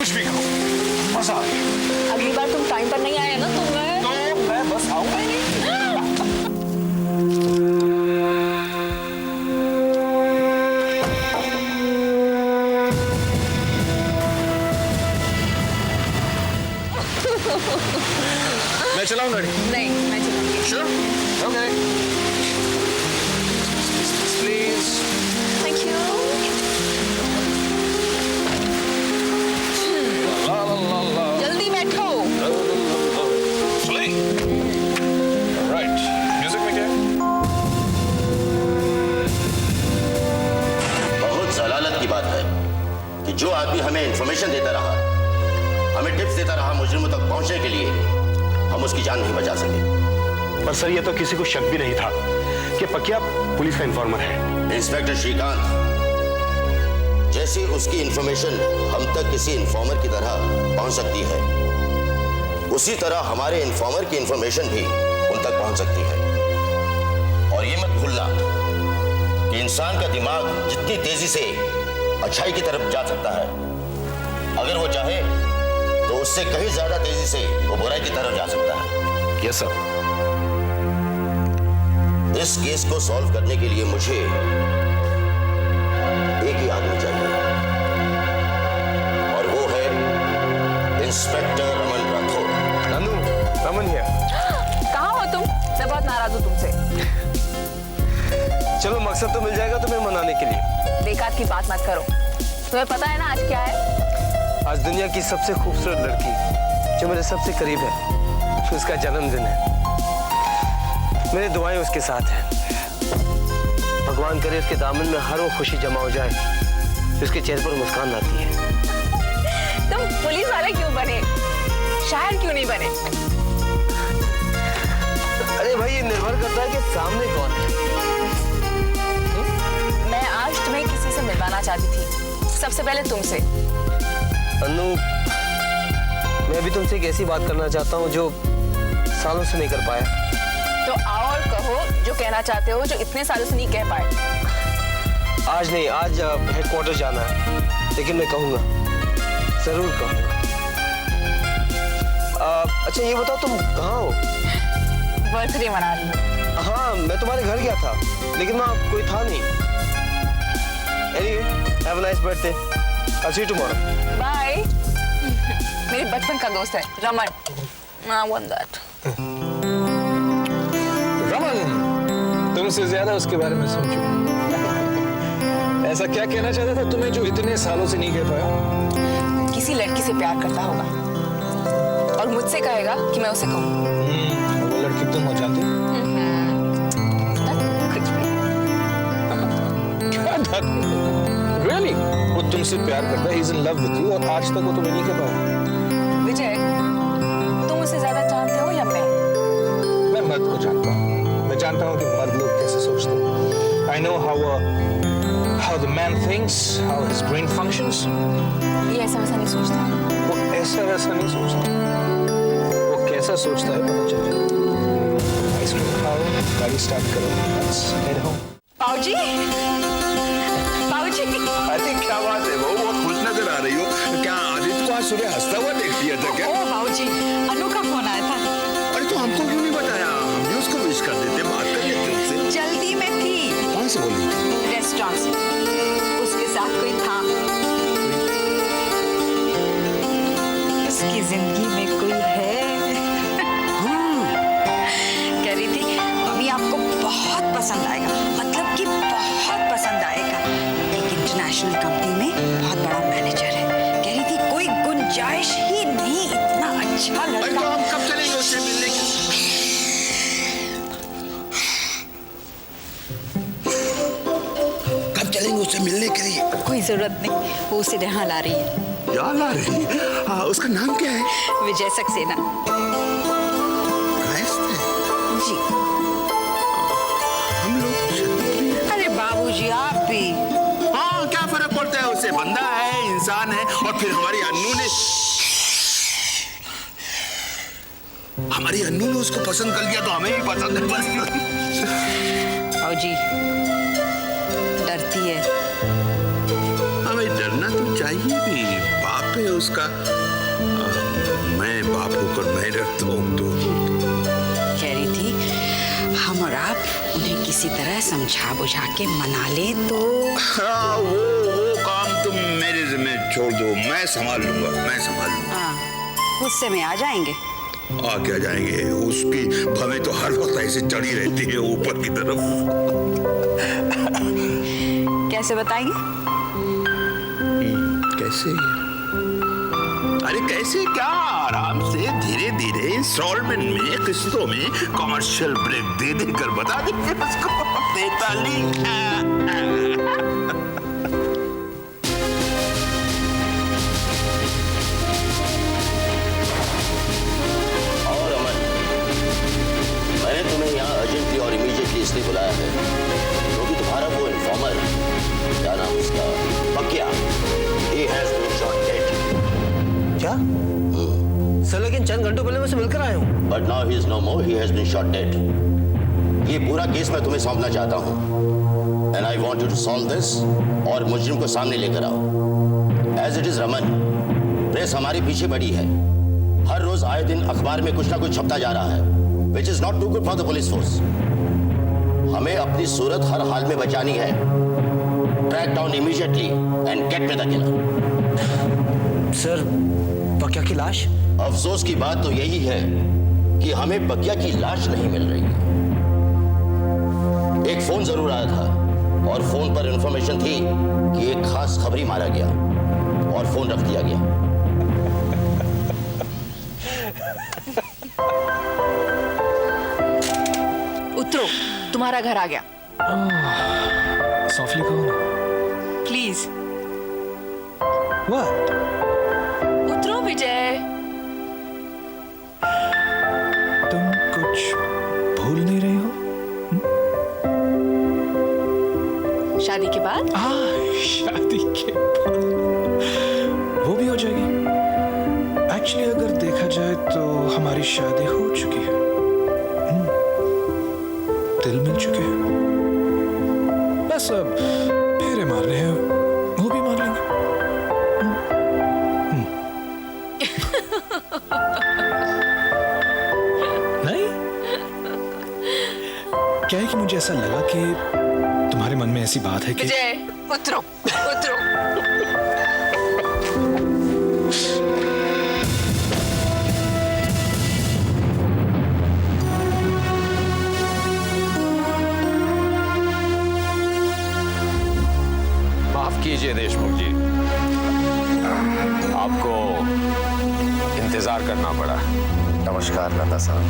कुछ भी करो, मजा आ गया। अगली बार तुम टाइम पर नहीं आए ना तो मैं बस आऊंगा ही नहीं। मैं चलाऊं गाड़ी? नहीं, मैं चलूंगी। Sure? Okay. Please. Thank you. ला ला ला ला। जल्दी बैठो। Play. Right. म्यूजिक में क्या है? बहुत जलालत की बात है कि जो आदमी हमें इंफॉर्मेशन देता रहा, हमें टिप्स देता रहा मुजरिमों तक पहुंचने के लिए, हम उसकी जान नहीं बचा सके। पर सर, ये तो किसी को शक भी नहीं था कि पकिया पुलिस का इन्फॉर्मर है। इंस्पेक्टर श्रीकांत, जैसी उसकी इंफॉर्मेशन हम तक किसी इन्फॉर्मर की तरह पहुंच सकती है, उसी तरह हमारे इन्फॉर्मर की इंफॉर्मेशन भी उन तक पहुंच सकती है। और ये मत भूलना कि इंसान का दिमाग जितनी तेजी से अच्छाई की तरफ जा सकता है, अगर वो चाहे तो उससे कहीं ज्यादा तेजी से वो बुराई की तरफ जा सकता है। Yes sir. इस केस को सॉल्व करने के लिए मुझे एक ही आदमी चाहिए, और वो है इंस्पेक्टर रमन राठौर। नंदू, रमन हियर। कहाँ हो तुम? मैं बहुत नाराज हूँ तुमसे। चलो, मकसद तो मिल जाएगा तुम्हें मनाने के लिए। बेकार की बात मत करो। तुम्हें पता है ना आज क्या है? आज दुनिया की सबसे खूबसूरत लड़की जो मेरे सबसे करीब है, उसका जन्मदिन है। मेरी दुआएं उसके साथ हैं। भगवान करे उसके दामन में हर वो खुशी जमा हो जाए, उसके चेहरे पर मुस्कान आती है। तुम पुलिस वाले क्यों बने? शायर क्यों नहीं बने? अरे भाई, ये निर्भर करता है कि सामने कौन है। मैं आज तुम्हें किसी से मिलवाना चाहती थी, सबसे पहले तुमसे। अनु, मैं भी तुमसे एक ऐसी बात करना चाहता हूँ जो सालों से नहीं कर पाया। तो आओ और कहो जो कहना चाहते हो, जो इतने सालों से नहीं कह पाए। आज नहीं, आज हेडक्वार्टर जाना है, लेकिन मैं कहूँगा, जरूर कहूँगा। अच्छा ये बताओ, तुम कहाँ हो? बर्थडे मना रही हूँ। हाँ, मैं तुम्हारे घर गया था, लेकिन वहाँ कोई था नहीं। Anyway, have a nice birthday. I'll see you tomorrow. Bye. मेरे बचपन का दोस्त है Raman. I want that. Raman, तुमसे ज्यादा उसके बारे में सोचो। ऐसा क्या कहना चाहता था तुम्हें जो इतने सालों से नहीं कह पाया? किसी लड़की से प्यार करता होगा और मुझसे कहेगा कि मैं उसे कहूँ। वो लड़की तुम हो जानती? कुछ भी। क्या Really? वो तुमसे प्यार करता है, he's in love with you, और आज तक वो तुम्हें नहीं कह पाया। विजय, तुम उसे ज्यादा जानते हो या मैं? मैं मर्द को जानता हूँ। मैं जानता हूँ कि मर्द लोग कैसे सोचते हैं। I know how the man thinks, how his brain functions. ये ऐसा वैसा नहीं सोचता। वो ऐसा वैसा नहीं सोचता। वो कैसा सोचता है पता चल जाए। आइसक्रीम खाओ, गाड़ी स्टार्ट करो, let's head home. पाऊजी, पाऊजी। अरे क्या बात है बहू, बहुत खुश नजर आ रही हो। क्या आदित्य को आज सुबह हंसता हुआ देख लिया था क्या? ओ बाबूजी, अनु का फोन आया था। अरे तो हमको क्यों नहीं बताया? हम भी उसको विश कर देते, बात कर लेते उससे। जल्दी में थी, कहाँ से बोली थी? रेस्टोरेंट से। उसके साथ कोई था। उसकी जिंदगी में कोई है। कह रही थी अभी आपको बहुत पसंद आएगा, मतलब कि बहुत पसंद आएगा। एक इंटरनेशनल कंपनी में बहुत बड़ा मैनेजर है। कह रही थी कोई गुंजाइश ही नहीं, इतना अच्छा अरे लड़का। तो हम कब चलेंगे उससे मिलने के? कब चलेंगे उससे मिलने के लिए? कोई जरूरत नहीं, वो उसे यहाँ ला रही है। याद आ रही है? हाँ, उसका नाम क्या है? विजय सक्सेना जी। हम लोग क्षत्रिय हैं। अरे बाबूजी आप भी। हाँ, क्या फर्क पड़ता है उससे? बंदा है, इंसान है। और फिर हमारी अन्नू ने उसको पसंद कर लिया तो हमें भी पसंद है बस। बाबूजी डरती है। हमें डरना तो चाहिए भी। बाप है उसका। मैं बाप होकर मैं डरता हूँ तो। कह रही थी हम और आप उन्हें किसी तरह समझा बुझा के मना लें तो। हाँ, वो काम तुम मेरे जिम्मे छोड़ दो, मैं संभाल लूंगा, मैं संभाल लूंगा। हाँ, गुस्से में आ जाएंगे। आ क्या जाएंगे, उसकी भवें तो हर वक्त ऐसे चढ़ी रहती है ऊपर की तरफ। कैसे बताएंगे? कैसे? अरे कैसे क्या, आराम से धीरे धीरे इंस्टॉलमेंट में, किस्तों में कमर्शियल ब्रेक दे देकर बता दे फिर उसको। और अमन, मैंने तुम्हें यहाँ अर्जेंटली और इमीडिएटली इसलिए बुलाया है क्योंकि तुम्हारा वो इन्फॉर्मर, क्या नाम उसका, बकिया, he has been shot dead. क्या सर? लेकिन चंद घंटों पहले मैं उसे मिलकर आया हूँ। But now he is no more, he has been shot dead. ये पूरा केस मैं तुम्हें सौंपना चाहता हूँ and I want you to solve this और मुजरिम को सामने लेकर आओ। As it is Raman, press हमारे पीछे पड़ी है, हर रोज आए दिन अखबार में कुछ ना कुछ छपता जा रहा है, which is not too good for the police force. हमें अपनी सूरत हर हाल में बचानी है। Track down immediately and get me the killer. Sir, बकिया की लाश? अफसोस की बात तो यही है कि हमें बकिया की लाश नहीं मिल रही है। एक फोन जरूर आया था और फोन पर इंफॉर्मेशन थी कि एक खास खबरी मारा गया और फोन रख दिया गया। उतरो, तुम्हारा घर आ गया। सॉफ्टली कहो ना। Please What? उतरो विजय। तुम कुछ भूल नहीं रही हो? शादी के बाद शादी के बाद वो भी हो जाएगी। एक्चुअली अगर देखा जाए तो हमारी शादी हो चुकी है, दिल मिल चुके हैं, बस अब फेरे मारने हैं, वो भी मार लेंगे। नहीं, क्या है कि मुझे ऐसा लगा कि तुम्हारे मन में ऐसी बात है कि विजय उतरो, उतरो। माफ कीजिए देशमुख जी, आपको इंतजार करना पड़ा। नमस्कार नंदा साहब,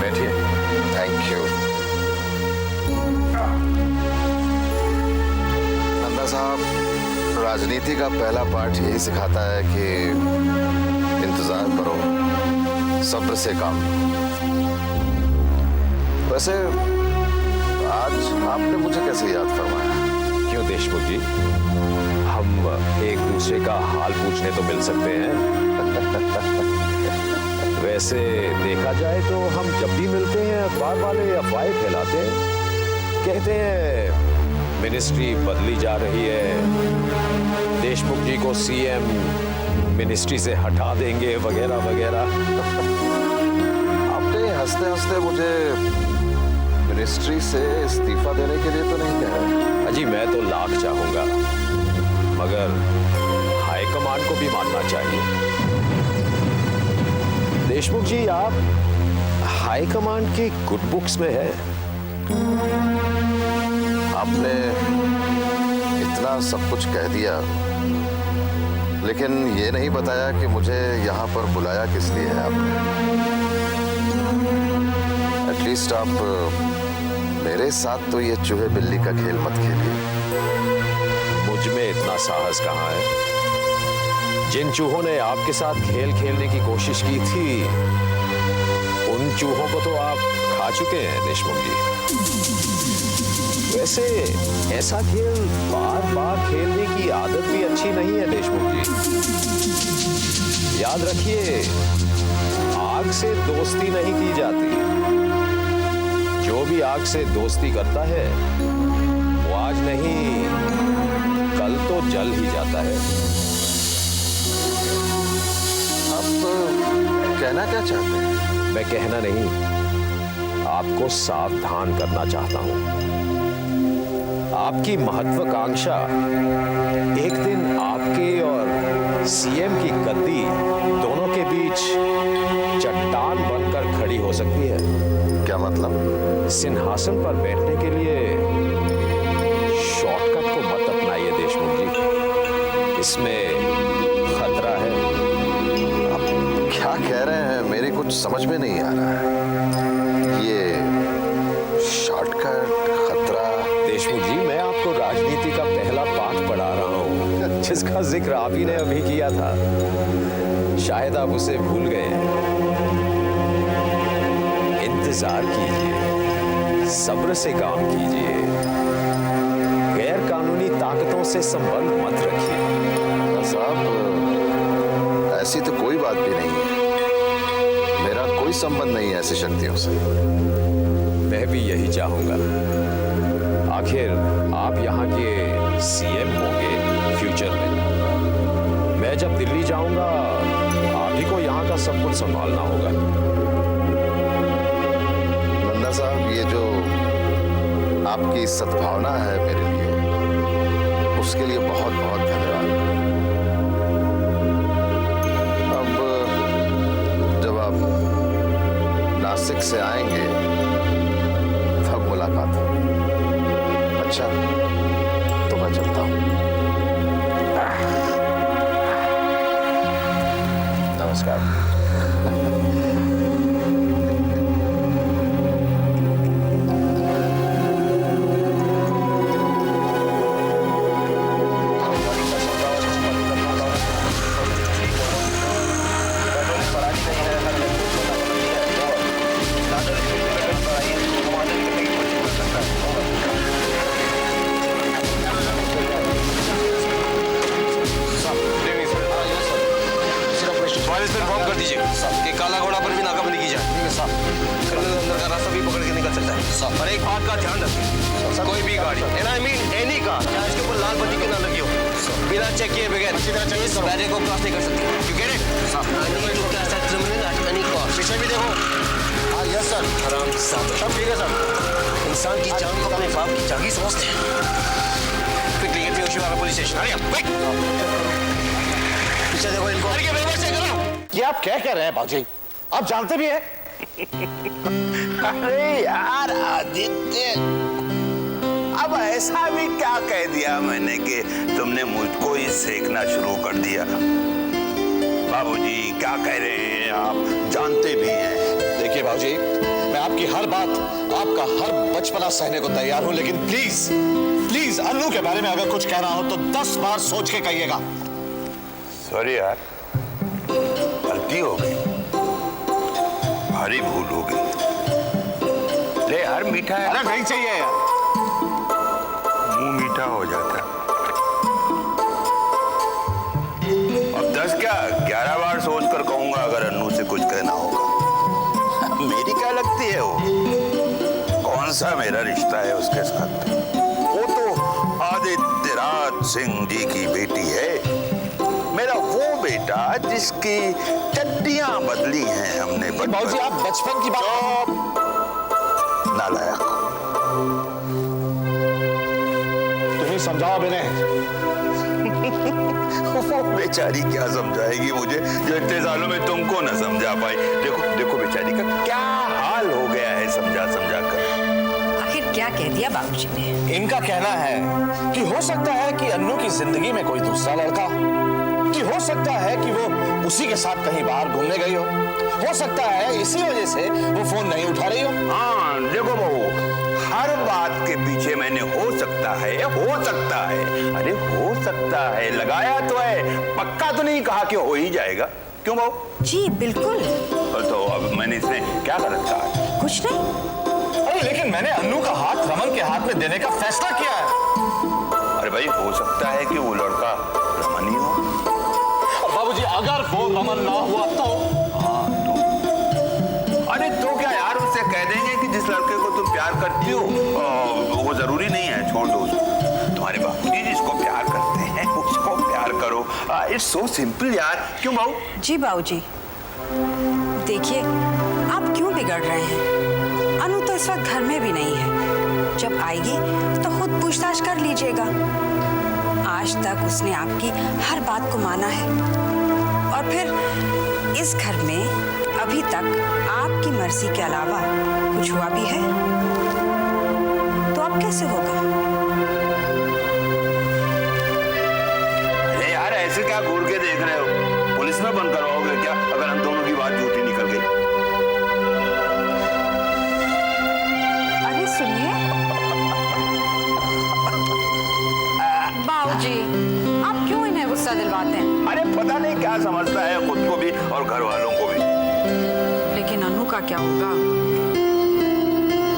बैठिए। Thank you. नंदा साहब, राजनीति का पहला पाठ यही सिखाता है कि इंतजार करो, सब्र से काम। वैसे आज आपने मुझे कैसे याद फरमाया? क्यों देशमुख जी, हम एक दूसरे का हाल पूछने तो मिल सकते हैं। वैसे देखा जाए तो हम जब भी मिलते हैं अखबार वाले अफवाहें फैलाते हैं, कहते हैं मिनिस्ट्री बदली जा रही है, देशमुख जी को सीएम मिनिस्ट्री से हटा देंगे, वगैरह वगैरह। आपने हंसते हंसते मुझे मिनिस्ट्री से इस्तीफा देने के लिए तो नहीं कहा? अजी मैं तो लाख चाहूंगा, मगर हाईकमान को भी मानना चाहिए। देशमुख जी, आप हाईकमान की गुड बुक्स में है। आपने इतना सब कुछ कह दिया, लेकिन ये नहीं बताया कि मुझे यहाँ पर बुलाया किस लिए है आपने। एटलीस्ट आप मेरे साथ तो ये चूहे बिल्ली का खेल मत खेलिए। मुझ में इतना साहस कहाँ है? जिन चूहों ने आपके साथ खेल खेलने की कोशिश की थी, उन चूहों को तो आप खा चुके हैं देशमुख जी। वैसे ऐसा खेल बार बार खेलने की आदत भी अच्छी नहीं है देशमुख जी। याद रखिए, आग से दोस्ती नहीं की जाती। जो भी आग से दोस्ती करता है वो आज नहीं कल तो जल ही जाता है। कहना क्या चाहते हैं? मैं कहना नहीं, आपको सावधान करना चाहता हूं। आपकी महत्वाकांक्षा एक दिन आपके और सीएम की गद्दी दोनों के बीच चट्टान बनकर खड़ी हो सकती है। क्या मतलब? सिंहासन पर बैठने के लिए शॉर्टकट को मत अपनाइए देशमुख जी, इसमें खतरा है। आप क्या कह रहे हैं? मेरी कुछ समझ में नहीं आ रहा है। ये शॉर्टकट, खतरा। देशमुख जी, मैं आपको राजनीति का पहला पाठ पढ़ा रहा हूं, जिसका जिक्र आप ही ने अभी किया था। शायद आप उसे भूल गए हैं। इंतजार कीजिए, सब्र से काम कीजिए, गैर कानूनी ताकतों से संबंध मत रखिए। साहब, ऐसी तो कोई बात भी नहीं है। मेरा कोई संबंध नहीं है ऐसी शक्तियों से। मैं भी यही चाहूंगा। आखिर आप यहाँ के सीएम होंगे फ्यूचर में। मैं जब दिल्ली जाऊंगा, आप ही को यहाँ का सब कुछ संभालना होगा। नंदा साहब, ये जो आपकी सद्भावना है मेरे लिए, उसके लिए बहुत बहुत धन्यवाद। अब जब आप नासिक से आएंगे तब मुलाकात होगी। अच्छा, तो मैं चलता हूं। नमस्कार। इन्फॉर्म कर दीजिए कि काला घोड़ा पर भी नाकाबंदी की जाए। क्रिमिनल अंदर का रास्ता भी पकड़ के निकल सकता है। और एक बात का ध्यान रखिए, कोई भी गाड़ी, and I mean any car, चाहे इसके ऊपर लाल बत्ती क्यों ना लगी हो, बिना चेक किए बगैर इस बैरियर को क्रॉस नहीं कर सकती। You get it? I need to cross that criminal at any cost. पीछे भी देखो। हाँ यस सर। आराम से साथ। सब ठीक है सर। इंसान की जान को अपने बाप की जागी समझते हैं। Quickly get me Oshiwara police station. Hurry up, quick. पीछे देखो इनको। हरी के बेवर से करो। ये आप क्या कह रहे हैं बाबूजी? आप जानते भी हैं? अरे यार आदित्य, अब ऐसा भी क्या कह दिया मैंने कि तुमने मुझको ही सेकना शुरू कर दिया? बाबूजी क्या कह रहे हैं आप जानते भी हैं। देखिए बाबूजी, मैं आपकी हर बात, आपका हर बचपना सहने को तैयार हूं, लेकिन प्लीज प्लीज अन्नू के बारे में अगर कुछ कहना हो तो 10 बार सोच के कहिएगा। सॉरी यार, गलती हो गई, भारी भूल हो गई। ले यार मीठा है। अरे नहीं चाहिए यार। मुंह मीठा हो जाता। अब 10 क्या 11 बार सोच कर कहूंगा अगर अन्नू से कुछ कहना होगा। मेरी क्या लगती है वो? कौन सा मेरा रिश्ता है उसके साथ? वो तो आदित्य राज सिंह जी की बेटी है। मेरा वो बेटा जिसकी चड्डियां बदली हैं हमने। बाबूजी आप बचपन की बात। नालायक, तुम्हें समझाओ मैंने। वो बेचारी क्या समझाएगी मुझे जो इतने सालों में तुमको न समझा पाई। देखो देखो बेचारी का क्या हाल हो गया है समझा समझा कर। आखिर क्या कह दिया बाबूजी ने? इनका कहना है कि हो सकता है कि अन्नू की जिंदगी में कोई दूसरा लड़का, कि हो सकता है कि वो उसी के साथ कहीं बाहर घूमने गई हो सकता है इसी वजह से वो फोन नहीं उठा रही हो। हाँ देखो बहू, हर बात के पीछे मैंने हो सकता है अरे हो सकता है लगाया तो है, पक्का तो नहीं कहा कि हो ही जाएगा। क्यों बहू? जी बिल्कुल। तो अब मैंने इसमें क्या गलत कहा? कुछ नहीं। अरे लेकिन मैंने अन्नू का हाथ रमन के हाथ में देने का फैसला किया है। अरे भाई हो सकता है कि वो लड़का रमन ही हो। बाबूजी अगर वो रमन ना हुआ तो? हाँ तो अरे तो क्या यार, उससे कह देंगे कि जिस लड़के को तुम प्यार करती हो वो जरूरी नहीं है, छोड़ दो उसको। तुम्हारे बाबूजी जिसको प्यार करते हैं उसको प्यार करो। इट्स सो सिंपल यार। क्यों बाबू? जी बाबूजी। देखिए, आप क्यों बिगड़ रहे हैं? अनु तो इस वक्त घर में भी नहीं है। जब आएगी तो खुद पूछताछ कर लीजिएगा। आज तक उसने आपकी हर बात को माना है, और फिर इस घर में अभी तक आपकी मर्जी के अलावा कुछ हुआ भी है तो अब कैसे होगा? अरे यार, ऐसे क्या घूर के देख रहे हो? पुलिस में बंद करवाओगे क्या अगर हम दोनों की बात झूठी निकल गई? अरे सुनिए बाबूजी, आप क्यों इन्हें गुस्सा दिलवाते हैं? अरे पता नहीं क्या समझता है खुद को भी और घर वालों को भी। लेकिन अनु का क्या होगा?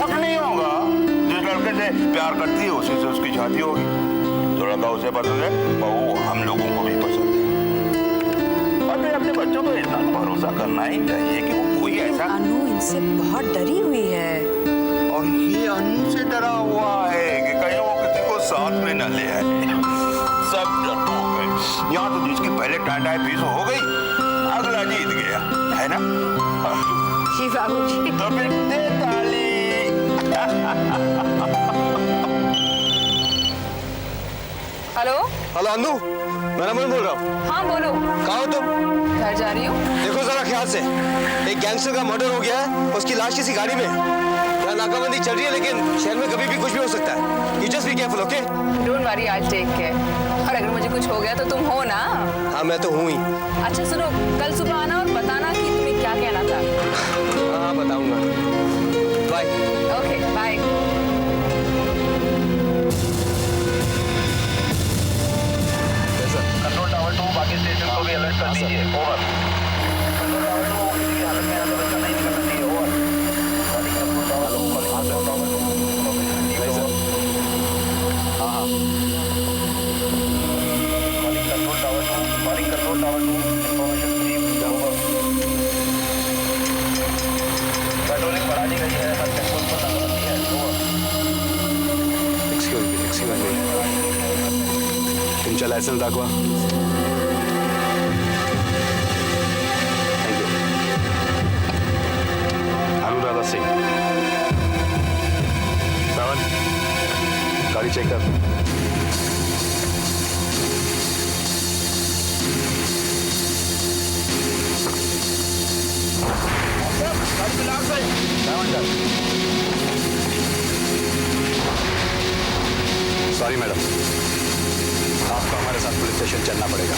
कुछ नहीं होगा। जिस लड़के से प्यार करती है उसी से उसकी शादी होगी। जो लड़का उसे पसंद है वो हम लोगों को भी पसंद है। और फिर अपने बच्चों को इतना तो भरोसा करना ही चाहिए कि वो कोई ऐसा। अनु इनसे बहुत डरी हुई है। और ये अनु से डरा हुआ है कि कहीं वो किसी को साथ में न ले आए। सब डर हो गए। यहाँ तो जिसकी पहले टाटा फीस हो गई, अगला जीत गया, है ना? जी बाबूजी। तो फिर दे ताली। हेलो। हेलो अनु, मैं रमन बोल रहा हूँ। हाँ बोलो। कहाँ हो तुम? घर जा रही हूँ। देखो जरा ख्याल से, एक गैंगस्टर का मर्डर हो गया है, उसकी लाश किसी गाड़ी में। यहाँ नाकाबंदी चल रही है, लेकिन शहर में कभी भी कुछ भी हो सकता है। You just be careful, okay? Don't worry, I take care. और अगर मुझे कुछ हो गया तो तुम हो ना? हाँ मैं तो हूँ ही। अच्छा सुनो, कल सुबह आना और बताना कि तुम्हें क्या कहना था। हाँ बताऊंगा। Bye. Okay bye. Control tower 2 बाकी स्टेशन को भी अलर्ट कर दीजिए। ओवर। कंट्रोल टावर 2 किसी भी हालत में यहाँ से बच्चा नहीं निकलना चाहिए। Over. Control tower 2 control tower 2 नहीं सर। हाँ control tower 2 control tower 2 information receive. Over. Patrolling बढ़ा दी गई है, हर चेकपोस्ट पर नाकाबंदी है। ओवर। एक्सक्यूज मी, तुमचा लायसन्स दाखवा. थँक्यू. अनुराधा सिंग. सावंत, गाडी चेक कर. सॉरी मैडम, आपको हमारे साथ पुलिस स्टेशन चलना पड़ेगा.